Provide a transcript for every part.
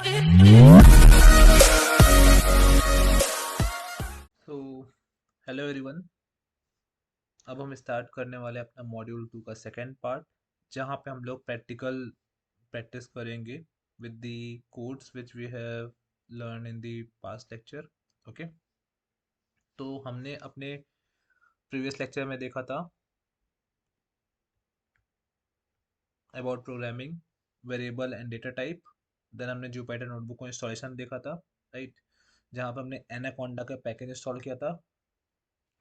So hello everyone. अब हम start करने वाले हैं अपना मॉड्यूल 2 का सेकेंड पार्ट, जहाँ पे हम लोग प्रैक्टिकल प्रैक्टिस करेंगे with the codes which we have learn in the past lecture. Okay, तो हमने अपने प्रीवियस लेक्चर में देखा था about programming variable and data type. Then हमने जुपिटर नोटबुक को इंस्टॉलेशन देखा था, राइट, जहाँ पे हमने एनाकोंडा का पैकेज इंस्टॉल किया था।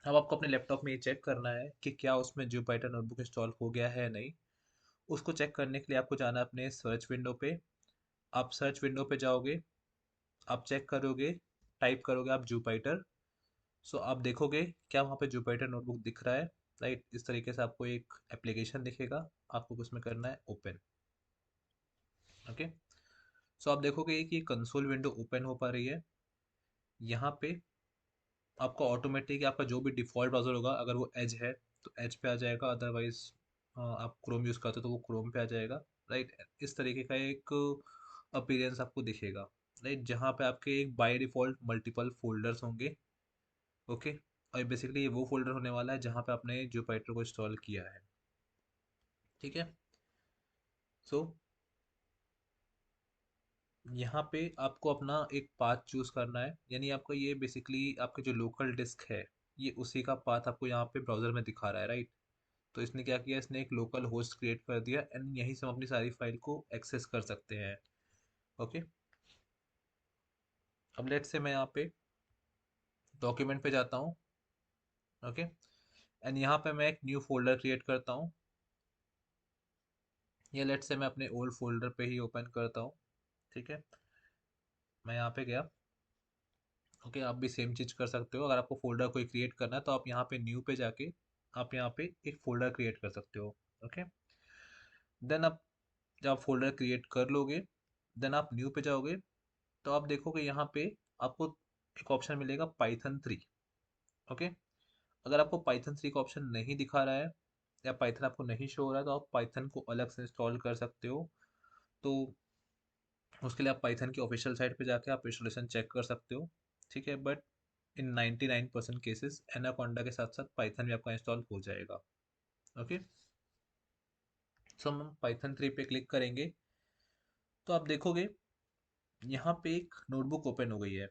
अब आपको अपने लैपटॉप में ये चेक करना है कि क्या उसमें जुपिटर नोटबुक इंस्टॉल हो गया है या नहीं। उसको चेक करने के लिए आपको जाना है अपने सर्च विंडो पे। आप सर्च विंडो पे जाओगे, आप चेक करोगे, टाइप करोगे आप जुपिटर। सो आप देखोगे क्या वहाँ पे जुपिटर नोटबुक दिख रहा है, राइट। इस तरीके से आपको एक एप्लीकेशन दिखेगा, आपको उसमें करना है ओपन। ओके, सो आप देखोगे कि कंसोल विंडो ओपन हो पा रही है। यहाँ पे आपको ऑटोमेटिक आपका जो भी डिफ़ॉल्ट ब्राउज़र होगा, अगर वो एज है तो एज पे आ जाएगा, अदरवाइज आप क्रोम यूज़ करते हो तो वो क्रोम पे आ जाएगा, राइट। इस तरीके का एक अपीयरेंस आपको दिखेगा, राइट, जहाँ पे आपके एक बाय डिफ़ॉल्ट मल्टीपल फोल्डर्स होंगे। ओके, और बेसिकली ये वो फोल्डर होने वाला है जहाँ पे आपने जुपिटर को इंस्टॉल किया है। ठीक है, सो यहाँ पे आपको अपना एक पाथ चूज करना है, यानी आपको ये बेसिकली आपके जो लोकल डिस्क है, ये उसी का पाथ आपको यहाँ पे ब्राउजर में दिखा रहा है, राइट। तो इसने क्या किया, इसने एक लोकल होस्ट क्रिएट कर दिया एंड यहीं से हम अपनी सारी फाइल को एक्सेस कर सकते हैं। ओके, अब लेट से मैं यहाँ पे डॉक्यूमेंट पे जाता हूँ। ओके, एंड यहाँ पे मैं एक न्यू फोल्डर क्रिएट करता हूँ, या लेट से मैं अपने ओल्ड फोल्डर पे ही ओपन करता हूँ। ठीक है, मैं यहाँ पे गया। ओके, आप भी सेम चीज़ कर सकते हो। अगर आपको फोल्डर कोई क्रिएट करना है तो आप यहाँ पे न्यू पे जाके आप यहाँ पे एक फोल्डर क्रिएट कर सकते हो। ओके, देन आप जब फोल्डर क्रिएट कर लोगे, देन आप न्यू पे जाओगे, तो आप देखोगे यहाँ पे आपको एक ऑप्शन मिलेगा पाइथन 3। ओके, अगर आपको पाइथन 3 का ऑप्शन नहीं दिखा रहा है या पाइथन आपको नहीं शो हो रहा है, तो आप पाइथन को अलग से इंस्टॉल कर सकते हो। तो उसके लिए आप पाइथन की ऑफिशियल साइट पे जाके आप इंस्टॉलेशन चेक कर सकते हो। ठीक है, बट इन 99% केसेस एनाकोंडा के साथ साथ पाइथन भी आपका इंस्टॉल हो जाएगा। ओके, सो हम पाइथन 3 पे क्लिक करेंगे, तो आप देखोगे यहाँ पे एक नोटबुक ओपन हो गई है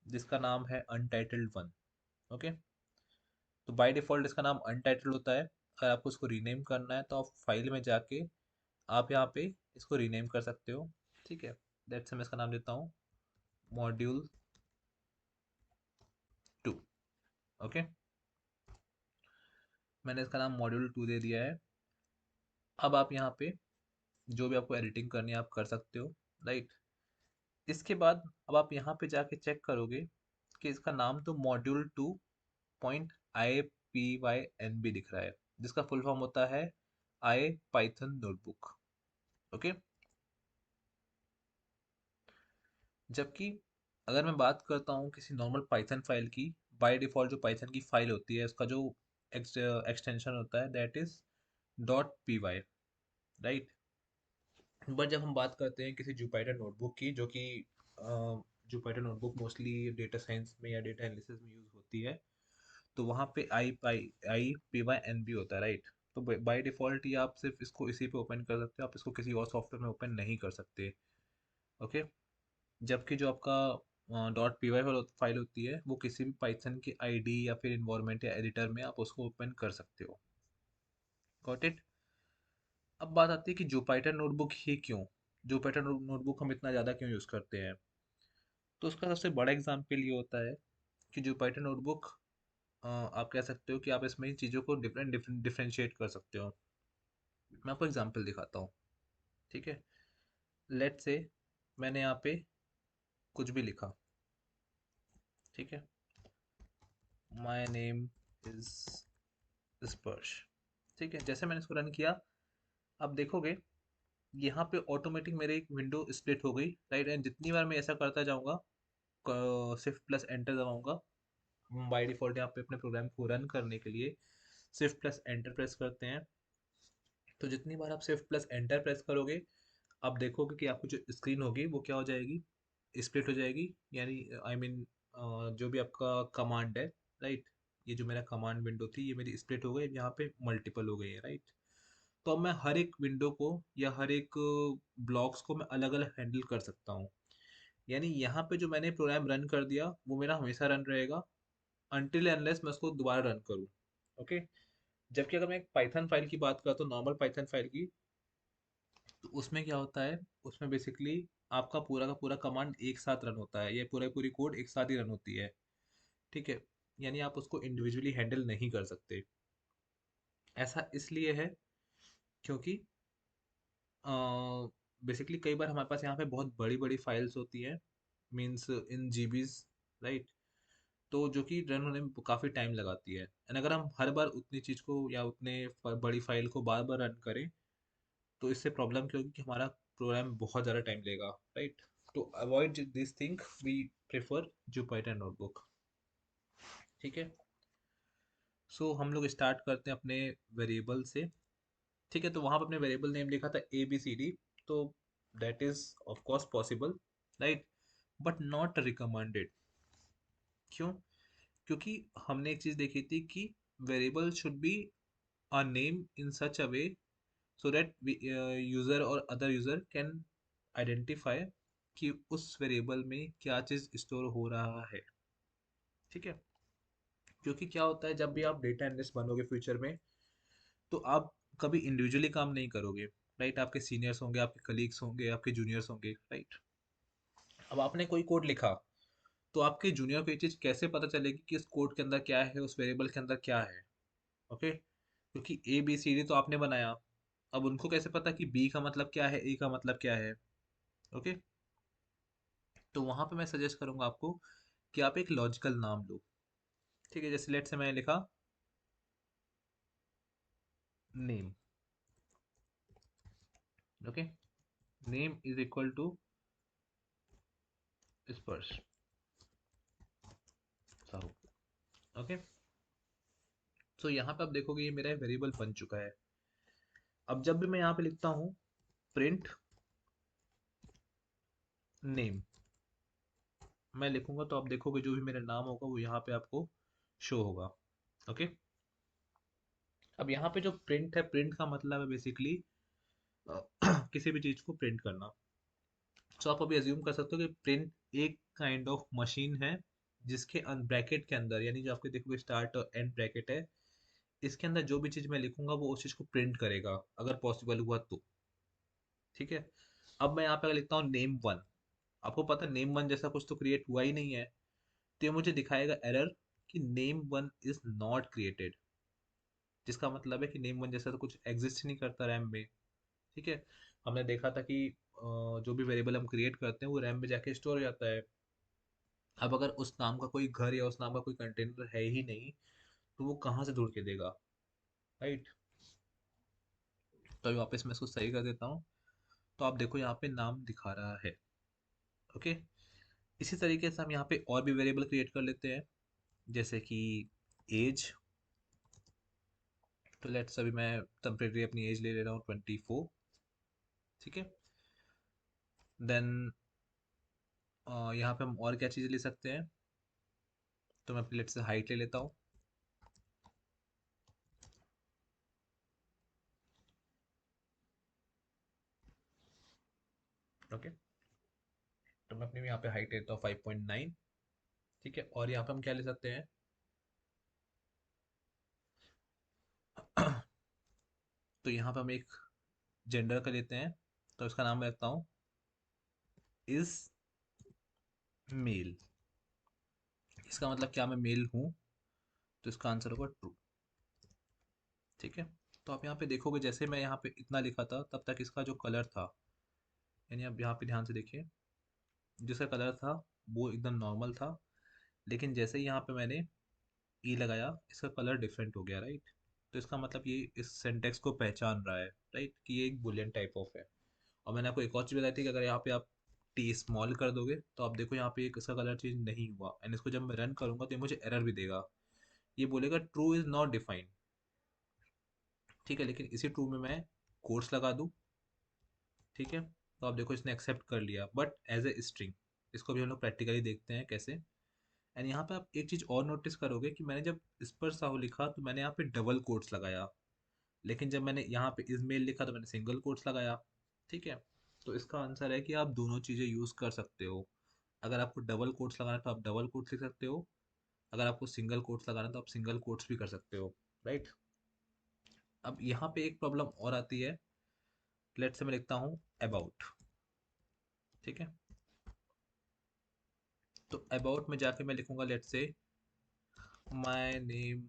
जिसका नाम है अनटाइटल्ड 1। ओके, तो बाय डिफॉल्ट इसका नाम अनटाइटल्ड होता है। अगर आपको इसको रीनेम करना है तो आप फाइल में जाके आप यहाँ पे इसको रीनेम कर सकते हो। ठीक है, दैट्स से मैं इसका नाम देता हूँ मॉड्यूल 2। ओके, मैंने इसका नाम मॉड्यूल 2 दे दिया है। अब आप यहाँ पे जो भी आपको एडिटिंग करनी है आप कर सकते हो, राइट। इसके बाद अब आप यहाँ पे जाके चेक करोगे कि इसका नाम तो modiule 2.IPYNB दिख रहा है, जिसका फुल फॉर्म होता है आई पाइथन नोटबुक। ओके, जबकि अगर मैं बात करता हूँ किसी नॉर्मल पाइथन फाइल की, बाय डिफॉल्ट जो पाइथन की फाइल होती है उसका जो एक्सटेंशन होता है that is .py, right. But जब हम बात करते हैं किसी जुपिटर नोटबुक की, जो कि Jupyter notebook mostly data science में या डेटा एनालिसिस में यूज होती है, तो वहाँ पे I P Y N B होता है, राइट। तो बाय डिफॉल्ट ये आप सिर्फ इसको इसी पे ओपन कर सकते हो, आप इसको किसी और सॉफ्टवेयर में ओपन नहीं कर सकते। ओके, जबकि जो आपका .py फाइल होती है वो किसी भी पाइथन की आईडी या फिर इन्वायरमेंट या एडिटर में आप उसको ओपन कर सकते हो। Got it. अब बात आती है कि जुपिटर नोटबुक ही क्यों, जुपिटर नोटबुक हम इतना ज़्यादा क्यों यूज़ करते हैं। तो उसका सबसे बड़ा एग्जाम्पल ये होता है कि जुपिटर नोटबुक आप कह सकते हो कि आप इसमें चीज़ों को डिफरेंशिएट कर सकते हो। मैं आपको एग्जांपल दिखाता हूँ। ठीक है, लेट से मैंने यहाँ पे कुछ भी लिखा। ठीक है, माय नेम इज स्पर्श। ठीक है, जैसे मैंने इसको रन किया, अब देखोगे यहाँ पे ऑटोमेटिक मेरे एक विंडो स्प्लिट हो गई, राइट। एंड जितनी बार मैं ऐसा करता जाऊँगा, शिफ्ट प्लस एंटर दबाऊंगा, बाय डिफॉल्ट यहाँ पे अपने प्रोग्राम को रन करने के लिए शिफ्ट प्लस एंटर प्रेस करते हैं। तो जितनी बार आप शिफ्ट प्लस एंटर प्रेस करोगे, आप देखोगे कि आपकी जो स्क्रीन होगी वो क्या हो जाएगी, स्प्लिट हो जाएगी। यानी आई मीन जो भी आपका कमांड है, राइट, ये जो मेरा कमांड विंडो थी ये मेरी स्प्लिट हो गई, यहाँ पे मल्टीपल हो गई है, राइट। तो अब मैं हर एक विंडो को या हर एक ब्लॉक्स को मैं अलग अलग हैंडल कर सकता हूँ। यानी यहाँ पे जो मैंने प्रोग्राम रन कर दिया वो मेरा हमेशा रन रहेगा, अनटिल अनलेस मैं उसको दोबारा रन करूँ। ओके। जबकि अगर मैं एक पाइथन फाइल की बात करता हूँ, नॉर्मल पाइथन फाइल की, तो उसमें क्या होता है, उसमें बेसिकली आपका पूरा का पूरा कमांड एक साथ रन होता है, ये पूरा पूरी कोड एक साथ ही रन होती है। ठीक है। यानी आप उसको इंडिविजुअली हैंडल नहीं कर सकते। ऐसा इसलिए है क्योंकि बेसिकली कई बार हमारे पास यहाँ पे बहुत बड़ी बड़ी फाइल्स होती हैं, मीन्स इन जीबीज, राइट। तो जो कि रन होने में काफ़ी टाइम लगाती है, एंड अगर हम हर बार उतनी चीज़ को या उतने बड़ी फाइल को बार बार रन करें तो इससे प्रॉब्लम क्या होगी कि हमारा प्रोग्राम बहुत ज़्यादा टाइम लेगा, right. To avoid this thing we prefer Jupyter notebook. ठीक है। सो हम लोग स्टार्ट करते हैं अपने वेरिएबल से। ठीक है, तो वहाँ पर अपने वेरिएबल नेम लिखा था ए बी सी डी। तो that is of course possible, right, but not recommended. क्यों? क्योंकि हमने एक चीज़ देखी थी कि variable should be a name in such a way so that user और अदर यूज़र कैन आइडेंटिफाई कि उस वेरिएबल में क्या चीज़ स्टोर हो रहा है। ठीक है। क्योंकि क्या होता है, जब भी आप डेटा एनालिस्ट बनोगे फ्यूचर में, तो आप कभी इंडिविजुअली काम नहीं करोगे, राइट। आपके सीनियर्स होंगे, आपके कलीग्स होंगे, आपके जूनियर्स होंगे, राइट। अब आपने कोई कोड लिखा, तो आपके जूनियर को ये चीज़ कैसे पता चलेगी कि इस कोड के अंदर क्या है, उस वेरिएबल के अंदर क्या है? ओके। क्योंकि ए बी सी डी तो आपने बनाया, अब उनको कैसे पता कि बी का मतलब क्या है, ए का मतलब क्या है? ओके। तो वहां पे मैं सजेस्ट करूंगा आपको कि आप एक लॉजिकल नाम लो। ठीक है, जैसे लेट से मैंने लिखा name. Okay. Name is equal to Sparsh Sahu. Okay. तो यहाँ पे आप देखोगे ये मेरा वेरिएबल बन चुका है। अब जब भी मैं यहाँ पे लिखता हूँ प्रिंट नेम, मैं लिखूंगा तो आप देखोगे जो भी मेरा नाम होगा वो यहाँ पे आपको शो होगा। ओके। अब यहाँ पे जो प्रिंट है, प्रिंट का मतलब है बेसिकली किसी भी चीज को प्रिंट करना। तो आप अभी अज्यूम कर सकते हो कि प्रिंट एक काइंड ऑफ मशीन है जिसके ब्रैकेट के अंदर, यानी जो आपके देखोगे स्टार्ट और एंड ब्रैकेट है, इसके अंदर जो भी चीज मैं लिखूंगा वो उस चीज को प्रिंट करेगा, अगर पॉसिबल हुआ तो। ठीक है। अब मैं यहाँ पे अगर लिखता हूँ नेम वन, आपको पता है नेम वन जैसा कुछ तो क्रिएट हुआ ही नहीं है, तो ये मुझे दिखाएगा एरर कि name one is not created, जिसका मतलब है कि नेम वन जैसा तो कुछ एग्जिस्ट ही नहीं करता रैम में। ठीक है। हमने देखा था कि जो भी वेरिएबल हम क्रिएट करते हैं वो रैम में जाके स्टोर हो जाता है। अब अगर उस नाम का कोई घर या उस नाम का कोई कंटेनर है ही नहीं, तो वो कहाँ से ढूंढ के देगा, राइट। तो अभी वापस मैं इसको सही कर देता हूँ। तो आप देखो यहाँ पे नाम दिखा रहा है। ओके। इसी तरीके से हम यहाँ पे और भी वेरिएबल क्रिएट कर लेते हैं, जैसे कि एज। तो लेट्स अभी मैं टेम्परेरी अपनी एज ले रहा हूँ 24। ठीक है। देन यहाँ पे हम और क्या चीज़ ले सकते हैं, तो मैं लेट्स से हाइट ले लेता हूँ। ओके। तो मैं अपनी यहाँ पे हाइट लेता हूँ 5.9। ठीक है। और यहाँ पे हम क्या ले सकते हैं तो यहाँ पे हम एक जेंडर का लेते हैं, तो इसका नाम मैं रखता हूँ इज मेल। इसका मतलब क्या मैं मेल हूँ, तो इसका आंसर होगा ट्रू। ठीक है। तो आप यहाँ पे देखोगे जैसे मैं यहाँ पे इतना लिखा था तब तक इसका जो कलर था, यानी आप यहाँ पे ध्यान से देखिए, जिसका कलर था वो एकदम नॉर्मल था, लेकिन जैसे ही यहाँ पे मैंने ई लगाया इसका कलर डिफरेंट हो गया, राइट। तो इसका मतलब ये इस सेंटेक्स को पहचान रहा है, राइट, कि ये एक बुलियन टाइप ऑफ है। और मैंने आपको एक और चीज़ बताई थी कि अगर यहाँ पे आप टी स्मॉल कर दोगे तो आप देखो यहाँ पे एक इसका कलर चेंज नहीं हुआ, एंड इसको जब मैं रन करूंगा तो ये मुझे एरर भी देगा, ये बोलेगा ट्रू इज नॉट डिफाइंड। ठीक है। लेकिन इसी ट्रू में मैं कोट्स लगा दूं, ठीक है, तो आप देखो इसने एक्सेप्ट कर लिया बट एज ए स्ट्रिंग। इसको भी हम लोग प्रैक्टिकली देखते हैं कैसे। एंड यहाँ पे आप एक चीज़ और नोटिस करोगे कि मैंने जब इस पर साहू लिखा तो मैंने यहाँ पे डबल कोट्स लगाया, लेकिन जब मैंने यहाँ पे इज़मेल लिखा तो मैंने सिंगल कोट्स लगाया। ठीक है, तो इसका आंसर है कि आप दोनों चीज़ें यूज़ कर सकते हो। अगर आपको डबल कोट्स लगाना है तो आप डबल कोट्स लिख सकते हो, अगर आपको सिंगल कोट्स लगाना है तो आप सिंगल कोट्स भी कर सकते हो। राइट। अब यहाँ पे एक प्रॉब्लम और आती है। लेट से मैं लिखता हूँ अबाउट। ठीक है, तो अबाउट में जाके मैं लिखूंगा let's say my name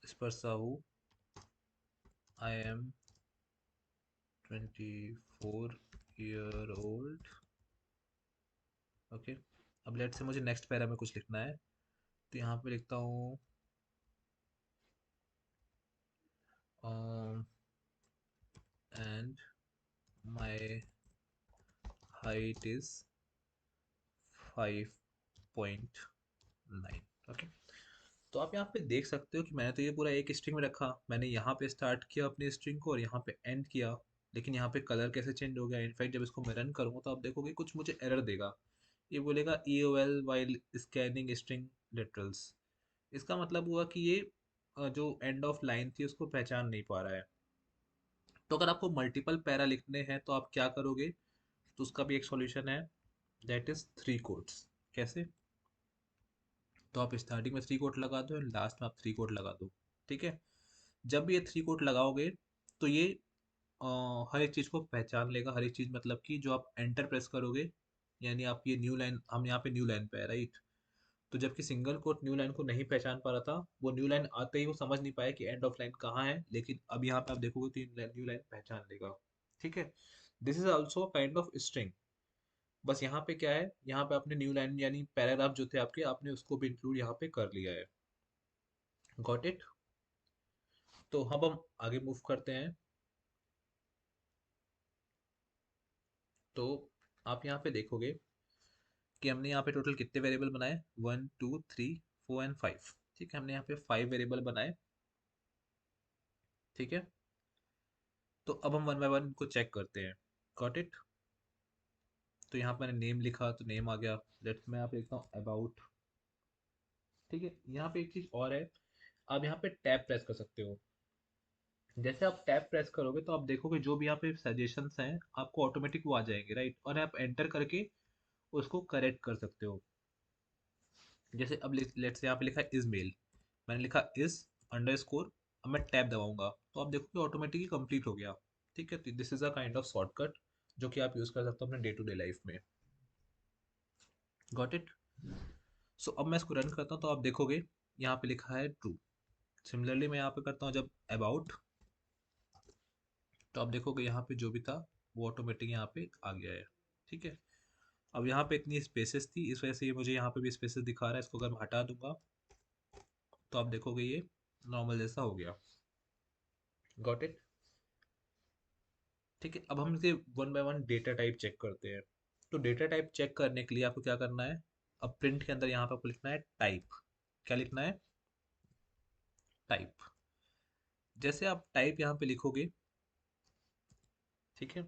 Sparsha Sahu, I am 24 old। Okay, अब लेट से मुझे नेक्स्ट पैरा में कुछ लिखना है, तो यहाँ पे लिखता हूँ and my height is 5.9। Okay, तो आप यहाँ पे देख सकते हो कि मैंने तो ये पूरा एक स्ट्रिंग में रखा, मैंने यहाँ पे स्टार्ट किया अपनी स्ट्रिंग को और यहाँ पे एंड किया, लेकिन यहाँ पे कलर कैसे चेंज हो गया। इनफैक्ट जब इसको मैं रन करूँगा तो आप देखोगे कुछ मुझे एरर देगा। ये बोलेगा EOL while scanning string literals. इसका मतलब हुआ कि ये जो एंड ऑफ लाइन थी उसको पहचान नहीं पा रहा है। तो अगर आपको मल्टीपल पैरा लिखने हैं तो आप क्या करोगे, तो उसका भी एक सॉल्यूशन है, दैट इज थ्री कोट्स। कैसे, तो आप स्टार्टिंग में थ्री कोट लगा दो एंड लास्ट में आप थ्री कोट लगा दो। ठीक है, जब भी ये थ्री कोट लगाओगे तो ये हर एक चीज़ को पहचान लेगा। हर एक चीज़ मतलब कि जो आप एंटर प्रेस करोगे, यानी आप ये न्यू लाइन, हम यहाँ पे न्यू लाइन पे है राइट, तो जबकि सिंगल कोट न्यू लाइन को नहीं पहचान पा रहा था, वो न्यू लाइन आते ही वो समझ नहीं पाया कि एंड ऑफ लाइन कहाँ है, लेकिन अब यहाँ पे आप देखोगे तो न्यू लाइन पहचान लेगा। ठीक है, this is also kind of string. बस यहाँ पे क्या है, यहाँ पे आपने न्यू लाइन यानी पैराग्राफ जो थे आपके, आपने उसको भी इंक्लूड यहाँ पे कर लिया है। Got it. तो अब हम आगे मूव करते हैं। तो आप यहाँ पे देखोगे कि हमने यहाँ पे टोटल कितने वेरिएबल बनाए, 1 2 3 4 एंड 5। ठीक है, हमने यहाँ पे 5 वेरिएबल बनाए। ठीक है, तो अब हम वन बाय वन इनको चेक करते हैं। Got it. तो यहाँ पे मैंने नेम लिखा तो नेम आ गया। लेट्स मैं यहाँ पे लिखता हूँ अबाउट। ठीक है, यहाँ पे एक चीज और है, आप यहाँ पे टैब प्रेस कर सकते हो। जैसे आप टैब प्रेस करोगे तो आप देखोगे जो भी यहाँ पे सजेशंस हैं आपको ऑटोमेटिक वो आ जाएंगे राइट, और आप एंटर करके उसको करेक्ट कर सकते हो। जैसे अब लेट्स यहाँ पे लिखा है इज मेल, मैंने लिखा इज अंडरस्कोर, अब मैं टैब दबाऊंगा तो आप देखोगे ऑटोमेटिकली कंप्लीट हो गया। ठीक है, this is a kind of shortcut जो कि आप यूज कर सकते हो अपने डे टू डे लाइफ में। Got it. सो अब मैं इसको रन करता हूँ तो आप देखोगे यहाँ पे लिखा है ट्रू। सिमिलरली मैं यहाँ पे करता हूँ जब अबाउट, तो आप देखोगे यहाँ पे जो भी था वो ऑटोमेटिक यहाँ पे आ गया है। ठीक है, अब यहाँ पे इतनी स्पेसेस थी इस वजह से ये मुझे यहाँ पे भी स्पेसेस दिखा रहा है, इसको अगर मैं हटा दूंगा तो आप देखोगे ये नॉर्मल जैसा हो गया। Got it. ठीक है, अब हम इसे one by one data type check करते हैं। तो डेटा टाइप चेक करने के लिए आपको क्या करना है, अब प्रिंट के अंदर यहाँ पे आपको लिखना है टाइप। क्या लिखना है, टाइप। जैसे आप टाइप यहाँ पे लिखोगे, ठीक है,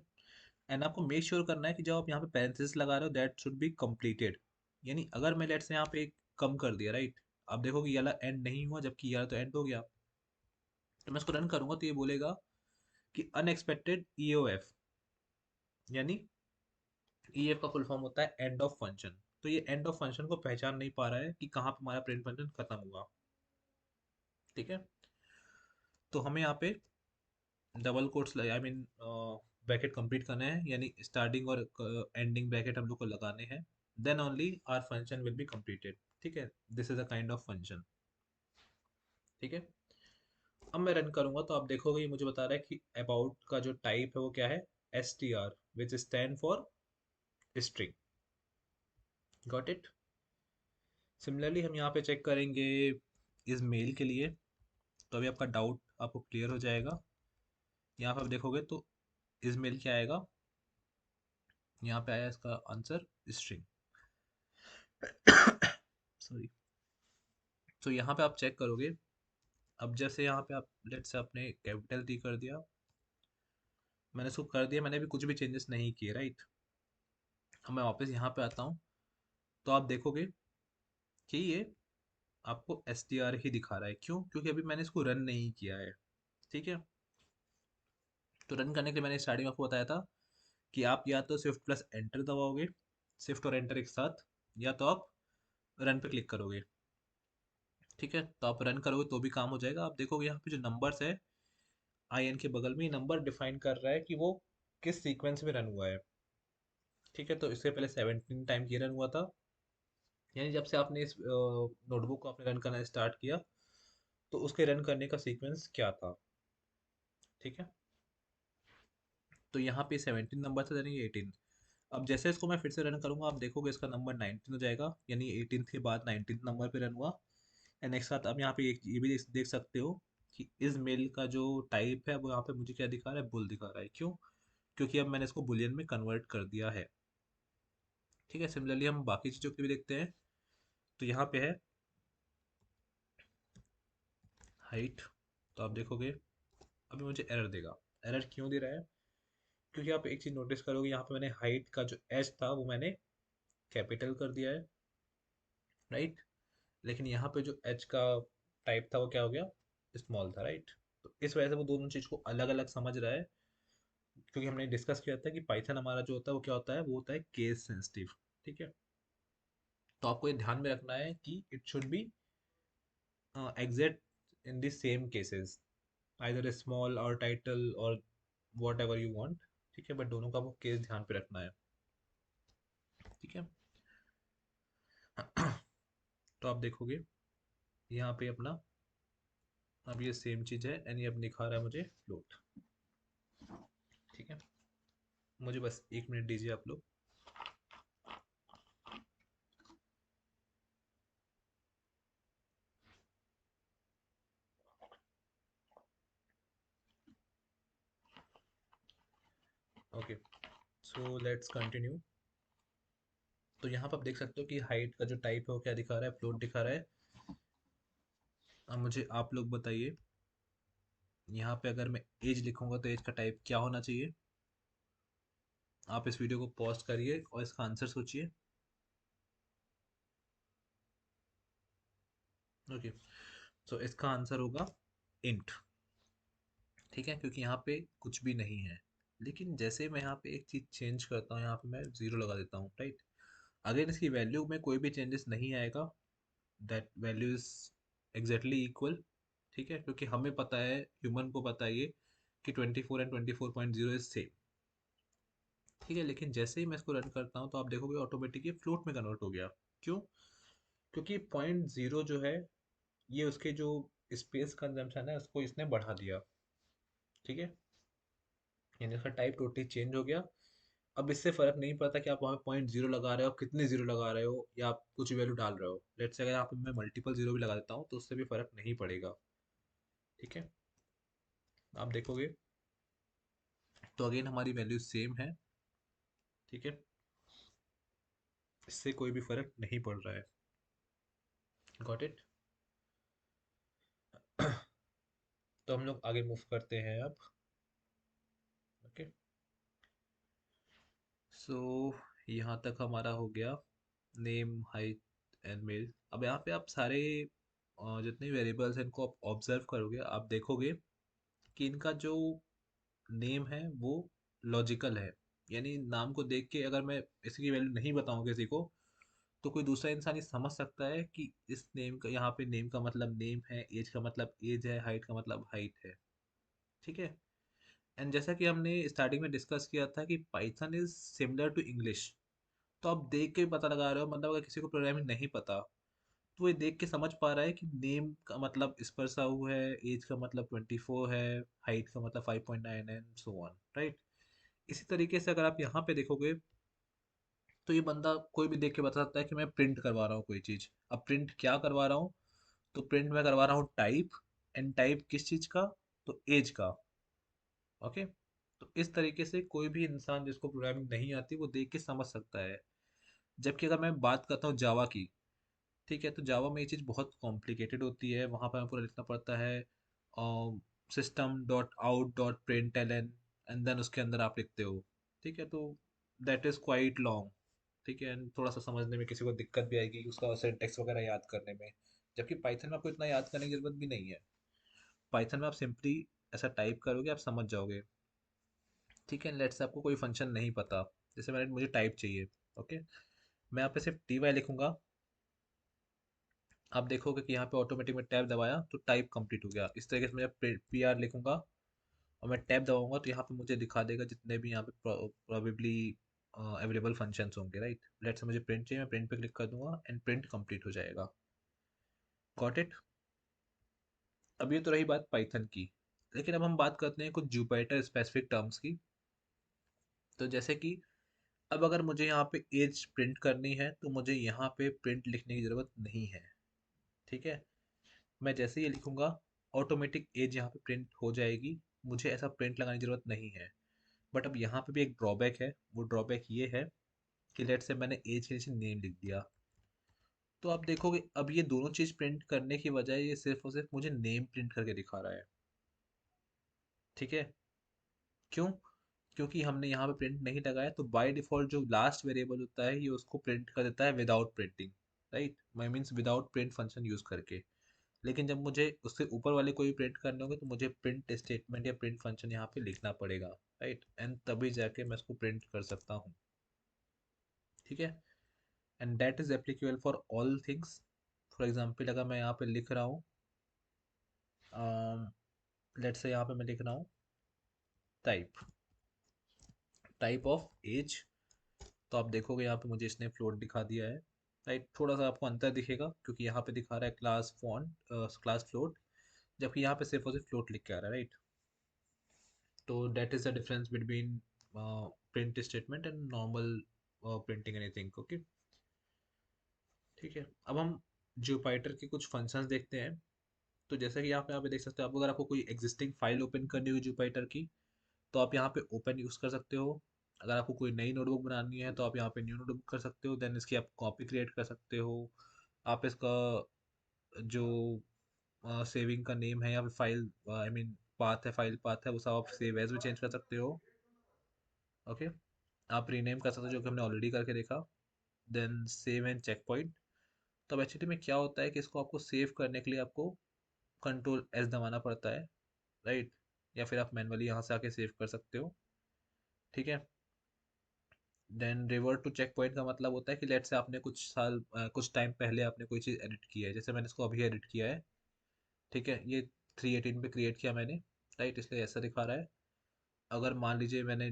एंड आपको मेक श्योर करना है कि जब आप यहाँ पे पैरेंथेसिस लगा रहे हो दैट शुड बी कंप्लीटेड। यानी अगर मैं लेट से यहाँ पे एक कम कर दिया राइट, आप देखोगे ये वाला एंड नहीं हुआ जबकि ये वाला तो एंड हो गया। तो मैं इसको रन करूंगा तो ये बोलेगा कि अनएक्सपेक्टेड EOF, यानी EF का फुल फॉर्म होता है एंड ऑफ फंक्शन। तो ये एंड ऑफ फंक्शन को पहचान नहीं पा रहा है कि कहाँ पे हमारा प्रिंट फंक्शन खत्म हुआ। ठीक है, तो हमें यहाँ पे double quotes I mean bracket complete करना है, यानी स्टार्टिंग और एंडिंग ब्रैकेट हम लोग को लगाने हैं, then only our function will be completed. ठीक है, this is a kind of function. ठीक है, अब मैं रन करूंगा तो आप देखोगे ये मुझे बता रहा है कि अबाउट का जो टाइप है वो क्या है, STR, which stand for string. Got it. Similarly हम यहाँ पे चेक करेंगे इस मेल के लिए, तो अभी आपका डाउट आपको क्लियर हो जाएगा। यहाँ पे आप देखोगे तो इस मेल क्या आएगा, यहाँ पे आया इसका आंसर स्ट्रिंग। सॉरी। तो यहाँ पे आप चेक करोगे अब जैसे यहाँ पे आप लेट से आपने कैपिटल टी कर दिया, मैंने इसको कर दिया, मैंने भी कुछ भी चेंजेस नहीं किए, राइट। अब मैं वापस यहाँ पे आता हूँ, तो आप देखोगे कि ये आपको एस टी आर ही दिखा रहा है। क्यों? क्योंकि अभी मैंने इसको रन नहीं किया है। ठीक है, तो रन करने के लिए मैंने स्टार्टिंग में आपको बताया था कि आप या तो शिफ्ट प्लस एंटर दबाओगे, शिफ्ट और एंटर एक साथ, या तो आप रन पे क्लिक करोगे। ठीक है, तो आप रन करोगे तो भी काम हो जाएगा। आप देखोगे यहाँ पे जो नंबर्स है, आई एन के बगल में ये नंबर डिफाइन कर रहा है कि वो किस सीक्वेंस में रन हुआ है। ठीक है, तो इससे पहले 17 टाइम ये रन हुआ था, यानी जब से आपने इस नोटबुक को आपने रन करना स्टार्ट किया, तो उसके रन करने का सीक्वेंस क्या था। ठीक है, तो यहाँ पे 17 नंबर था, यानी 18। अब जैसे इसको मैं फिर से रन करूंगा, आप देखोगे इसका नंबर 19 हो जाएगा, यानी 18 के बाद 19 नंबर पे रन हुआ। एंड एक साथ अब यहाँ पे एक ये भी देख सकते हो कि इस मेल का जो टाइप है वो यहाँ पे मुझे क्या दिखा रहा है, बुल दिखा रहा है। क्यों? क्योंकि अब मैंने इसको बुलियन में कन्वर्ट कर दिया है। ठीक है, सिमिलरली हम बाकी चीज़ों के भी देखते हैं। तो यहाँ पे है हाइट, तो आप देखोगे अभी मुझे एरर देगा। एरर क्यों दे रहा है? क्योंकि आप एक चीज़ नोटिस करोगे, यहाँ पे मैंने हाइट का जो एच था वो मैंने कैपिटल कर दिया है, राइट। लेकिन यहाँ पे जो एच का टाइप था वो क्या हो गया, स्मॉल था, राइट। तो इस वजह से वो दोनों चीज़ को अलग अलग समझ रहा है। क्योंकि हमने डिस्कस किया था कि पाइथन हमारा जो होता है वो क्या होता है, वो होता है केस सेंसिटिव। ठीक है, तो आपको ये ध्यान में रखना है कि it should be exact in the same cases, either small और टाइटल और वॉट एवर यू वांट। ठीक है, बट दोनों का वो केस ध्यान पे रखना है। ठीक है, तो आप देखोगे यहाँ पे अपना अब ये सेम चीज़ है, एंड ये अब दिखा रहा है मुझे फ्लोट। ठीक है, मुझे बस 1 मिनट दीजिए आप लोग। Okay, so let's continue. तो यहाँ पर आप देख सकते हो कि हाइट का जो टाइप है वो क्या दिखा रहा है, फ्लोट दिखा रहा है। अब मुझे आप लोग बताइए, यहाँ पे अगर मैं एज लिखूंगा तो एज का टाइप क्या होना चाहिए? आप इस वीडियो को पॉज करिए और इसका आंसर सोचिए। ओके, तो इसका आंसर होगा इंट। ठीक है, क्योंकि यहाँ पे कुछ भी नहीं है। लेकिन जैसे मैं यहाँ पे एक चीज़ चेंज करता हूँ, यहाँ पे मैं ज़ीरो लगा देता हूँ, राइट। अगर इसकी वैल्यू में कोई भी चेंजेस नहीं आएगा, that value is exactly equal. ठीक है, क्योंकि हमें पता है, ह्यूमन को पता है ये, कि 24 एंड 24.0 इज सेम। ठीक है, लेकिन जैसे ही मैं इसको रन करता हूँ तो आप देखोगे ऑटोमेटिक ये फ्लोट में कन्वर्ट हो गया। क्यों? क्योंकि 0.0 जो है, ये उसके जो स्पेस कंजम्पशन है उसको इसने बढ़ा दिया। ठीक है, यानी उसका टाइप टोटली चेंज हो गया। अब इससे फर्क नहीं पड़ता कि आप वहाँ पे 0.0 लगा रहे हो, कितने जीरो लगा रहे हो, या आप कुछ वैल्यू डाल रहे हो। लेट्स से अगर यहाँ पे मैं मल्टीपल जीरो भी लगा देता हूँ तो उससे भी फर्क नहीं पड़ेगा। ठीक है, आप देखोगे तो अगेन हमारी वैल्यू सेम है। ठीक है, इससे कोई भी फर्क नहीं पड़ रहा है। Got it? तो हम लोग आगे मूव करते हैं अब। ओके, सो यहाँ तक हमारा हो गया नेम, हाइट एंड मेल। अब यहाँ पे आप सारे जितने वेरिएबल्स हैं इनको आप ऑब्जर्व करोगे, आप देखोगे कि इनका जो नेम है वो लॉजिकल है। यानी नाम को देख के अगर मैं इसकी वैल्यू नहीं बताऊं किसी को, तो कोई दूसरा इंसान ये समझ सकता है कि इस नेम का, यहाँ पे नेम का मतलब नेम है, एज का मतलब एज है, हाइट का मतलब हाइट है। ठीक है, एंड जैसा कि हमने स्टार्टिंग में डिस्कस किया था कि Python is similar to English. तो आप देख के पता लगा रहे हो, मतलब अगर किसी को प्रोग्रामिंग नहीं पता तो ये देख के समझ पा रहा है कि नेम का मतलब स्पर्शाउ है, एज का मतलब 24 है, हाइट का मतलब 5.9 एंड सो ऑन, राइट। इसी तरीके से अगर आप यहाँ पे देखोगे तो ये बंदा कोई भी देख के बता सकता है कि मैं प्रिंट करवा रहा हूँ कोई चीज़। अब प्रिंट क्या करवा रहा हूँ? तो प्रिंट में करवा रहा हूँ टाइप, एंड टाइप किस चीज़ का? तो एज का। ओके, तो इस तरीके से कोई भी इंसान जिसको प्रोग्रामिंग नहीं आती वो देख के समझ सकता है। जबकि अगर मैं बात करता हूँ जावा की, ठीक है, तो जावा में ये चीज़ बहुत कॉम्प्लिकेटेड होती है, वहाँ पर हमें पूरा लिखना पड़ता है system dot out dot print L N, and then उसके अंदर आप लिखते हो। ठीक है, तो दैट इज़ क्वाइट लॉन्ग। ठीक है, and थोड़ा सा समझने में किसी को दिक्कत भी आएगी उसका सिंटेक्स वगैरह याद करने में। जबकि पाइथन में आपको इतना याद करने की जरूरत भी नहीं है। पाइथन में आप सिंपली ऐसा टाइप करोगे, आप समझ जाओगे। ठीक है, लेट्स से आपको कोई फंक्शन नहीं पता, जैसे मैंने मुझे टाइप चाहिए। ओके, मैं यहाँ पे सिर्फ टी वाई लिखूंगा। आप देखोगे कि यहाँ पे ऑटोमेटिक में टैब दबाया तो टाइप कंप्लीट हो गया। इस तरीके से मैं पी आर लिखूंगा और मैं टैब दबाऊंगा तो यहाँ पे मुझे दिखा देगा जितने भी यहाँ पे प्रोबेबली अवेलेबल फंक्शंस होंगे, राइट। लेट्स से मुझे प्रिंट चाहिए, मैं प्रिंट पे क्लिक कर दूंगा एंड प्रिंट कंप्लीट हो जाएगा। Got it. अब ये तो रही बात पाइथन की, लेकिन अब हम बात करते हैं कुछ जुपिटर स्पेसिफिक टर्म्स की। तो जैसे कि अब अगर मुझे यहाँ पे एज प्रिंट करनी है तो मुझे यहाँ पे प्रिंट लिखने की ज़रूरत नहीं है। ठीक है, मैं जैसे ही ये लिखूंगा ऑटोमेटिक एज यहाँ पे प्रिंट हो जाएगी। मुझे ऐसा प्रिंट लगाने की ज़रूरत नहीं है। बट अब यहाँ पे भी एक ड्रॉबैक है, वो ड्रॉबैक ये है कि लेट से मैंने एज के नीचे नेम लिख दिया, तो आप देखोगे अब ये दोनों चीज़ प्रिंट करने की बजाय ये सिर्फ और सिर्फ मुझे नेम प्रिंट करके दिखा रहा है। ठीक है, क्यों? क्योंकि हमने यहाँ पे प्रिंट नहीं लगाया, तो बाय डिफॉल्ट जो लास्ट वेरिएबल होता है ये उसको प्रिंट कर देता है without printing, right. My means without print function use करके। लेकिन जब मुझे उससे ऊपर वाले कोई प्रिंट करने होंगे तो मुझे प्रिंट स्टेटमेंट या प्रिंट फंक्शन यहाँ पे लिखना पड़ेगा, राइट, एंड तभी जाके मैं उसको प्रिंट कर सकता हूँ। ठीक है, and that is applicable for all things. For example अगर मैं यहाँ पे लिख रहा हूँ, लेट्स से यहाँ पे मैं लिख रहा हूँ टाइप टाइप ऑफ एज, तो आप देखोगे यहाँ पे मुझे इसने फ्लोट दिखा दिया है, राइट। थोड़ा सा आपको अंतर दिखेगा क्योंकि यहाँ पे दिखा रहा है क्लास फॉन्ट, क्लास फ्लोट, जबकि यहाँ पे सिर्फ और सिर्फ फ्लोट लिख के आ रहा है, राइट। तो that is the difference between print statement and normal printing anything. Okay, ठीक है, अब हम जुपाइटर के कुछ फंक्शंस देखते हैं। तो जैसा कि आप यहाँ पे देख सकते हो, आप अगर आपको कोई एग्जिस्टिंग फाइल ओपन करनी होगी जुपाइटर की तो आप यहाँ पे ओपन यूज़ कर सकते हो। अगर आपको कोई नई नोटबुक बनानी है तो आप यहाँ पे न्यू नोटबुक कर सकते हो, देन इसकी आप कॉपी क्रिएट कर सकते हो। आप इसका जो सेविंग का नेम है या फिर फाइल आई मीन पाथ है, फाइल पाथ है, वो सब आप सेव एज में चेंज कर सकते हो। ओके, आप रीनेम कर सकते हो जो कि हमने ऑलरेडी करके देखा। Then save and checkpoint. तो अब एक्चुअली में क्या होता है कि इसको आपको सेव करने के लिए आपको कंट्रोल एस दबाना पड़ता है, राइट। या फिर आप मैनुअली यहाँ से आके सेव कर सकते हो। ठीक है, then revert to checkpoint का मतलब होता है कि लेट से आपने कुछ साल कुछ टाइम पहले आपने कोई चीज़ एडिट की है, जैसे मैंने इसको अभी एडिट किया है। ठीक है, ये 318 पे क्रिएट किया मैंने, राइट, इसलिए ऐसा दिखा रहा है। अगर मान लीजिए मैंने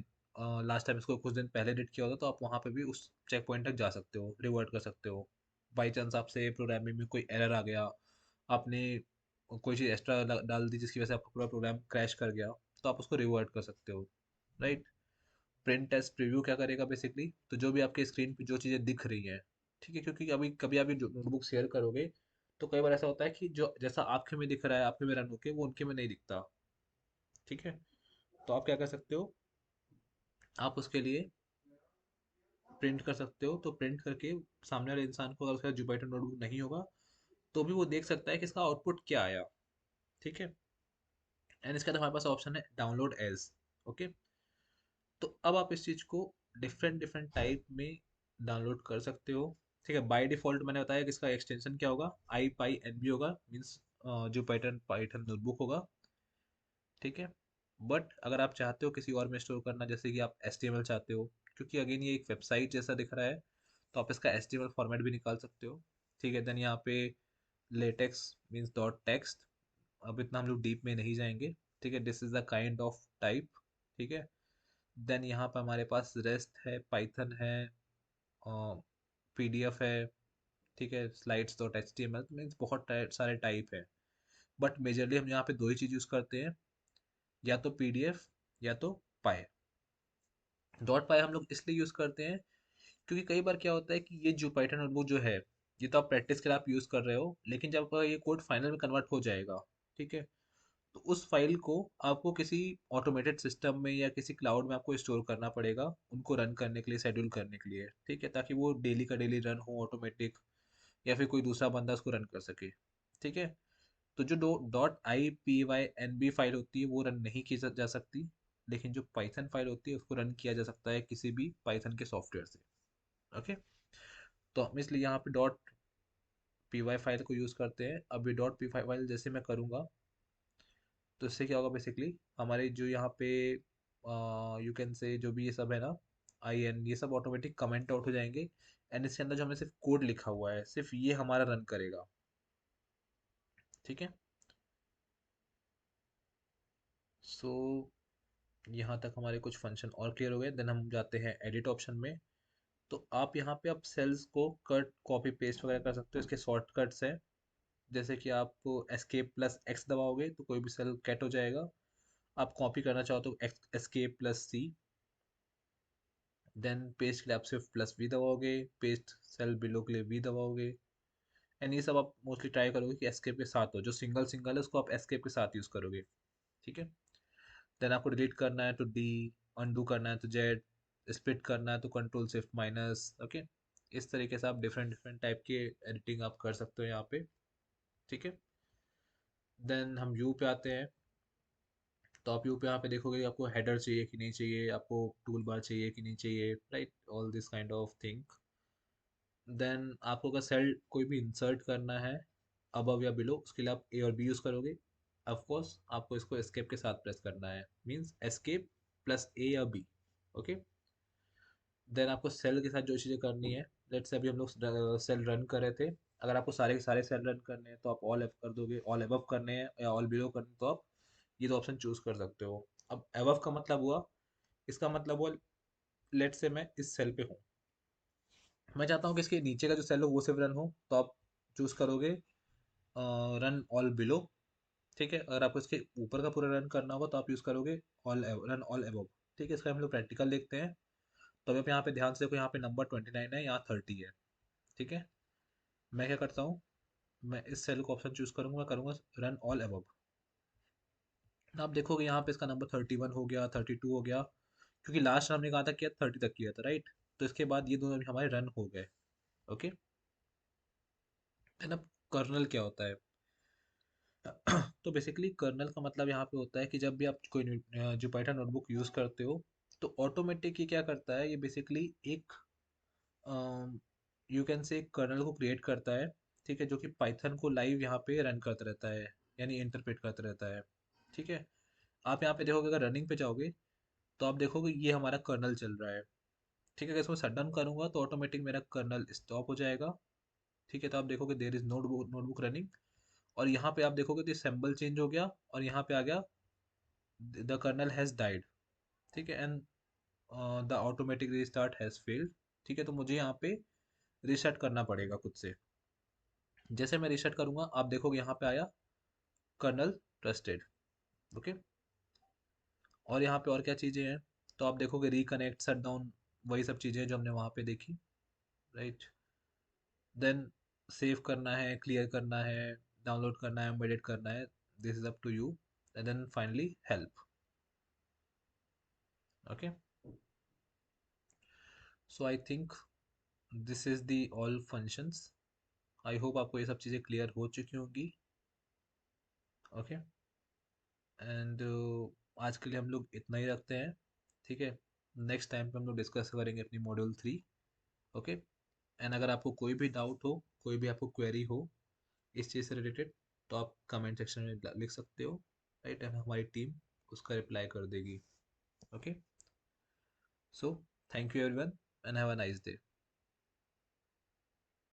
लास्ट टाइम इसको कुछ दिन पहले एडिट किया होता तो आप वहाँ पे भी उस चेक पॉइंट तक जा सकते हो, रिवर्ट कर सकते हो। बाई चांस आपसे प्रोग्रामिंग में कोई एरर आ गया, आपने कोई चीज़ एक्स्ट्रा डाल दी जिसकी वजह से आपका पूरा प्रोग्राम क्रैश कर गया, तो आप उसको रिवर्ट कर सकते हो, राइट। प्रिंट टेस्ट प्रीव्यू क्या करेगा बेसिकली, तो जो भी आपके स्क्रीन पे जो चीज़ें दिख रही हैं, ठीक है, क्योंकि अभी कभी आप ये नोटबुक शेयर करोगे तो कई बार ऐसा होता है कि जो जैसा आपके में दिख रहा है आपके में रन होके वो उनके में नहीं दिखता। ठीक है, तो आप क्या कर सकते हो, आप उसके लिए प्रिंट कर सकते हो। तो प्रिंट करके सामने वाले इंसान को अगर उसका जुपिटर नोटबुक नहीं होगा तो भी वो देख सकता है कि इसका आउटपुट क्या आया। ठीक है, एंड इसके बाद हमारे पास ऑप्शन है डाउनलोड एज। ओके, तो अब आप इस चीज़ को डिफरेंट डिफरेंट टाइप में डाउनलोड कर सकते हो। ठीक है, बाय डिफॉल्ट मैंने बताया कि इसका एक्सटेंशन क्या होगा, आई पाई एन बी होगा, मीन्स जुपिटर पाइथन नोटबुक होगा। ठीक है, बट अगर आप चाहते हो किसी और में स्टोर करना, जैसे कि आप एच टी एम एल चाहते हो, क्योंकि अगेन ये एक वेबसाइट जैसा दिख रहा है, तो आप इसका H T M L format भी निकाल सकते हो। ठीक है, देन यहाँ पे लेटेक्स मीन्स डॉट टेक्स्ट, अब इतना हम लोग डीप में नहीं जाएंगे। ठीक है, this is the kind of type. ठीक है, देन यहाँ पर हमारे पास रेस्ट है, पाइथन है, पी डी एफ है। ठीक है, slides dot H T M L, means बहुत सारे टाइप है। बट मेजरली हम यहाँ पे दो ही चीज़ यूज़ करते हैं, या तो पी डी एफ या तो पाई। डॉट पाई हम लोग इसलिए यूज़ करते हैं क्योंकि कई बार क्या होता है कि ये जो पाइथन नोटबुक जो है, ये तो आप प्रैक्टिस के लिए आप यूज़ कर रहे हो, लेकिन जब आपका ये कोड फाइनल में कन्वर्ट हो जाएगा, ठीक है, तो उस फाइल को आपको किसी ऑटोमेटेड सिस्टम में या किसी क्लाउड में आपको स्टोर करना पड़ेगा, उनको रन करने के लिए, शेड्यूल करने के लिए। ठीक है, ताकि वो डेली का डेली रन हो ऑटोमेटिक, या फिर कोई दूसरा बंदा उसको रन कर सके। ठीक है, तो जो dot I P Y N B file होती है वो रन नहीं की जा सकती, लेकिन जो पाइथन फाइल होती है उसको रन किया जा सकता है किसी भी पाइथन के सॉफ्टवेयर से। ओके, तो हम इसलिए यहाँ पे डॉट पी वाई फाइल को यूज़ करते हैं। अभी डॉट पी फाइल जैसे मैं करूँगा तो इससे क्या होगा, बेसिकली हमारे जो यहाँ पे यू कैन से जो भी ये सब है ना, आई एन, ये सब ऑटोमेटिक कमेंट आउट हो जाएंगे। एंड इसके अंदर जो हमने सिर्फ कोड लिखा हुआ है सिर्फ ये हमारा रन करेगा। ठीक है, सो यहाँ तक हमारे कुछ फंक्शन और क्लियर हो गए। देन हम जाते हैं एडिट ऑप्शन में। तो आप यहाँ पे आप सेल्स को कट कॉपी पेस्ट वगैरह कर सकते हो, इसके शॉर्टकट्स हैं। जैसे कि आप एस्केप प्लस एक्स दबाओगे तो कोई भी सेल कट हो जाएगा। आप कॉपी करना चाहो तो escape plus C. Then paste के लिए आप सिर्फ प्लस वी दबाओगे, पेस्ट सेल बिलो के लिए वी दबाओगे। एंड ये सब आप मोस्टली ट्राई करोगे कि एस्केप के साथ हो, जो सिंगल सिंगल है उसको आप एस्केप के साथ यूज़ करोगे। ठीक है, देन आपको डिलीट करना है तो डी, अनडू करना है तो जेड, स्प्लिट करना है तो कंट्रोल शिफ्ट माइनस। ओके, इस तरीके से आप डिफरेंट डिफरेंट टाइप के एडिटिंग आप कर सकते हो यहाँ पे। ठीक है, देन हम यू पे आते हैं। तो आप यू पे यहाँ पे देखोगे कि आपको हेडर चाहिए कि नहीं चाहिए, आपको टूल बार चाहिए कि नहीं चाहिए, right, all this kind of thing. Then आपको अगर सेल कोई भी इंसर्ट करना है अबव या बिलो, उसके लिए आप ए और बी यूज़ करोगे। ऑफ कोर्स आपको इसको एस्केप के साथ प्रेस करना है, मींस एस्केप प्लस ए या बी। ओके, देन आपको सेल के साथ जो चीज़ें करनी है, लेट्स से अभी हम लोग सेल रन कर रहे थे। अगर आपको सारे के सारे सेल रन करने हैं तो आप ऑल एफ कर दोगे, ऑल एबव करने हैं या ऑल बिलो करने हैं तो आप ये दो ऑप्शन चूज कर सकते हो। अब एबव का मतलब हुआ, इसका मतलब हुआ लेट्स से मैं इस सेल पे हूँ, मैं चाहता हूँ कि इसके नीचे का जो सेल हो वो सिर्फ रन हो, तो आप चूज करोगे रन ऑल बिलो। ठीक है, अगर आपको इसके ऊपर का पूरा रन करना होगा तो आप यूज़ करोगे ऑल रन ऑल एबव। ठीक है, इसका हम लोग प्रैक्टिकल देखते हैं। तो अभी आप यहाँ पे ध्यान से देखो, यहाँ पे नंबर 29 है, यहाँ 30 है। ठीक है, मैं क्या करता हूँ, मैं इस सेल को ऑप्शन चूज करूंगा, मैं करूंगा रन ऑल अबव। आप देखोगे यहाँ पे इसका नंबर 31 हो गया, 32 हो गया, क्योंकि लास्ट हमने कहा था कि 30 तक किया था, राइट। तो इसके बाद ये दोनों भी हमारे रन हो गए। ओके, अब कर्नल क्या होता है? तो बेसिकली कर्नल का मतलब यहाँ पे होता है कि जब भी आप कोई जुपिटर नोटबुक यूज़ करते हो तो ऑटोमेटिक ये क्या करता है, ये बेसिकली एक यू कैन से कर्नल को क्रिएट करता है। ठीक है, जो कि पाइथन को लाइव यहाँ पे रन करता रहता है, यानी इंटरप्रेट करता रहता है। ठीक है, आप यहाँ पे देखोगे, अगर रनिंग पे जाओगे तो आप देखोगे ये हमारा कर्नल चल रहा है। ठीक है, अगर इसको शट डाउन करूँगा तो ऑटोमेटिक मेरा कर्नल स्टॉप हो जाएगा। ठीक है, तो आप देखोगे देर इज नोटबुक रनिंग, और यहाँ पे आप देखोगे तो सिंबल चेंज हो गया और यहाँ पे आ गया द कर्नल हैज़ डाइड। ठीक है, and the automatic restart has failed. ठीक है, तो मुझे यहाँ पे रीसेट करना पड़ेगा खुद से। जैसे मैं रीसेट करूंगा आप देखोगे यहाँ पे आया कर्नल ट्रस्टेड। ओके, और यहाँ पे और क्या चीज़ें हैं, तो आप देखोगे रिकनेक्ट, शट डाउन, वही सब चीज़ें जो हमने वहाँ पे देखी, राइट। देन सेव करना है, क्लियर करना है, डाउनलोड करना है, एडिट करना है, this is up to you. And then finally help. Okay, so I think this is the all functions. I hope आपको ये सब चीज़ें क्लियर हो चुकी होंगी। ओके, एंड आज के लिए हम लोग इतना ही रखते हैं। ठीक है, नेक्स्ट टाइम पे हम लोग डिस्कस करेंगे अपनी मॉड्यूल 3। ओके, एंड अगर आपको कोई भी डाउट हो, कोई भी आपको क्वेरी हो इस चीज़ से रिलेटेड, तो आप कमेंट सेक्शन में लिख सकते हो, राइट, एंड हमारी टीम उसका रिप्लाई कर देगी। Okay, so thank you everyone and have a nice day.